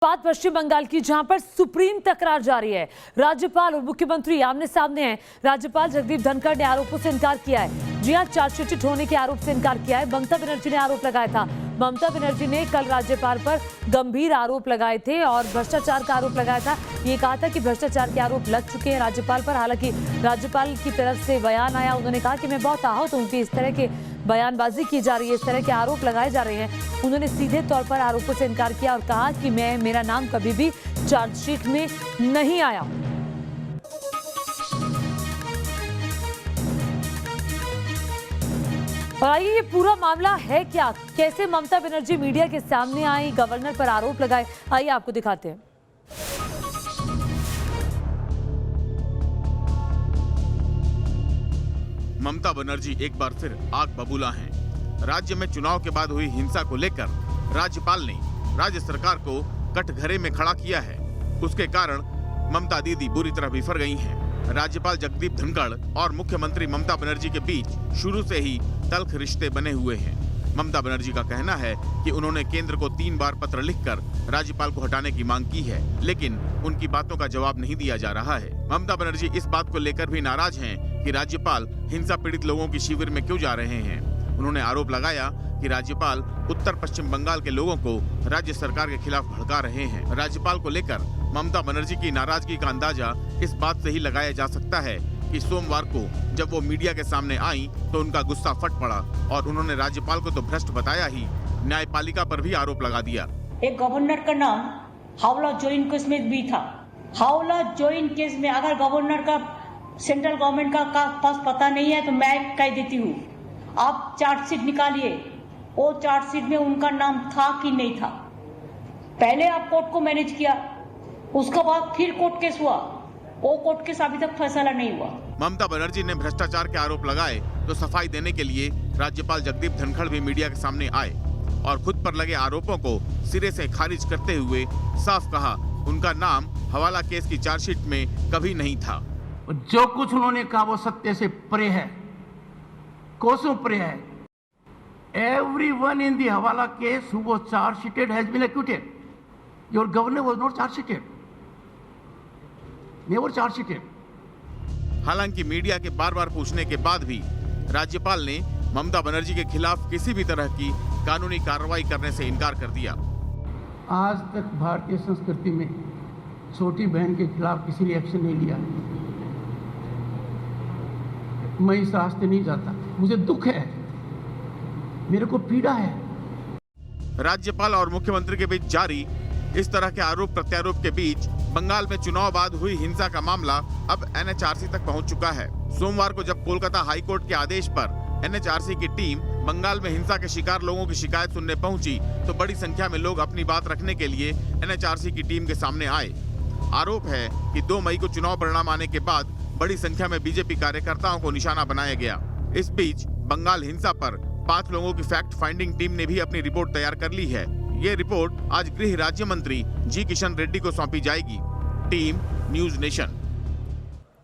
बात पश्चिम बंगाल की, जहां पर सुप्रीम तकरार जारी है। राज्यपाल और मुख्यमंत्री आमने सामने हैं। राज्यपाल जगदीप धनखड़ ने आरोपों से इनकार किया है। जी हां, चार्जशीट होने के आरोप से इनकार किया है। ममता बनर्जी ने आरोप लगाया था। ममता बनर्जी ने कल राज्यपाल पर गंभीर आरोप लगाए थे और भ्रष्टाचार का आरोप लगाया था। ये कहा था कि भ्रष्टाचार के आरोप लग चुके हैं राज्यपाल पर। हालांकि राज्यपाल की तरफ से बयान आया, उन्होंने कहा कि मैं बहुत आहत हूं कि इस तरह के बयानबाजी की जा रही है, इस तरह के आरोप लगाए जा रहे हैं। उन्होंने सीधे तौर पर आरोपों से इनकार किया और कहा कि मेरा नाम कभी भी चार्जशीट में नहीं आया। और आइए, ये पूरा मामला है क्या, कैसे ममता बनर्जी मीडिया के सामने आई, गवर्नर पर आरोप लगाए, आइए आपको दिखाते हैं। ममता बनर्जी एक बार फिर आग बबूला हैं। राज्य में चुनाव के बाद हुई हिंसा को लेकर राज्यपाल ने राज्य सरकार को कटघरे में खड़ा किया है। उसके कारण ममता दीदी बुरी तरह बिफर गई हैं। राज्यपाल जगदीप धनखड़ और मुख्यमंत्री ममता बनर्जी के बीच शुरू से ही तल्ख रिश्ते बने हुए हैं। ममता बनर्जी का कहना है कि उन्होंने केंद्र को 3 बार पत्र लिखकर राज्यपाल को हटाने की मांग की है, लेकिन उनकी बातों का जवाब नहीं दिया जा रहा है। ममता बनर्जी इस बात को लेकर भी नाराज हैं कि राज्यपाल हिंसा पीड़ित लोगों की शिविर में क्यों जा रहे हैं। उन्होंने आरोप लगाया कि राज्यपाल उत्तर पश्चिम बंगाल के लोगों को राज्य सरकार के खिलाफ भड़का रहे हैं। राज्यपाल को लेकर ममता बनर्जी की नाराजगी का अंदाजा इस बात से ही लगाया जा सकता है कि सोमवार को जब वो मीडिया के सामने आई तो उनका गुस्सा फट पड़ा और उन्होंने राज्यपाल को तो भ्रष्ट बताया ही, न्यायपालिका पर भी आरोप लगा दिया। एक गवर्नर का नाम हावड़ा जॉइंट केस में भी था। हावड़ा जॉइंट केस में अगर गवर्नर का सेंट्रल गवर्नमेंट का पास पता नहीं है तो मैं कह देती हूँ, आप चार्जशीट निकालिए, वो चार्जशीट में उनका नाम था कि नहीं था। पहले आप कोर्ट को मैनेज किया, उसके बाद फिर कोर्ट केस हुआ, वो कोर्ट केस अभी तक फैसला नहीं हुआ। ममता बनर्जी ने भ्रष्टाचार के आरोप लगाए तो सफाई देने के लिए राज्यपाल जगदीप धनखड़ भी मीडिया के सामने आए और खुद पर लगे आरोपों को सिरे से खारिज करते हुए साफ कहा उनका नाम हवाला केस की चार्जशीट में कभी नहीं था। जो कुछ उन्होंने कहा वो सत्य से परे है, कोसों परे है। Everyone in the Hawala case who was charge sheeted has been acquitted. Your governor was not charge sheeted. Never charge sheeted. हालांकि मीडिया के बार बार पूछने के बाद भी राज्यपाल ने ममता बनर्जी के खिलाफ किसी भी तरह की कानूनी कार्रवाई करने से इनकार कर दिया। आज तक भारतीय संस्कृति में छोटी बहन के खिलाफ किसी ने एक्शन नहीं लिया। मैं इस रास्ते नहीं जाता, मुझे दुख है, मेरे को पीड़ा है। राज्यपाल और मुख्यमंत्री के बीच जारी इस तरह के आरोप प्रत्यारोप के बीच बंगाल में चुनाव बाद हुई हिंसा का मामला अब एनएचआरसी तक पहुंच चुका है। सोमवार को जब कोलकाता हाईकोर्ट के आदेश पर एनएचआरसी की टीम बंगाल में हिंसा के शिकार लोगों की शिकायत सुनने पहुंची तो बड़ी संख्या में लोग अपनी बात रखने के लिए एनएचआरसी की टीम के सामने आए। आरोप है कि 2 मई को चुनाव परिणाम आने के बाद बड़ी संख्या में बीजेपी कार्यकर्ताओं को निशाना बनाया गया। इस बीच बंगाल हिंसा पर 5 लोगों की फैक्ट फाइंडिंग टीम ने भी अपनी रिपोर्ट तैयार कर ली है। ये रिपोर्ट आज गृह राज्य मंत्री जी किशन रेड्डी को सौंपी जाएगी। Team news nation.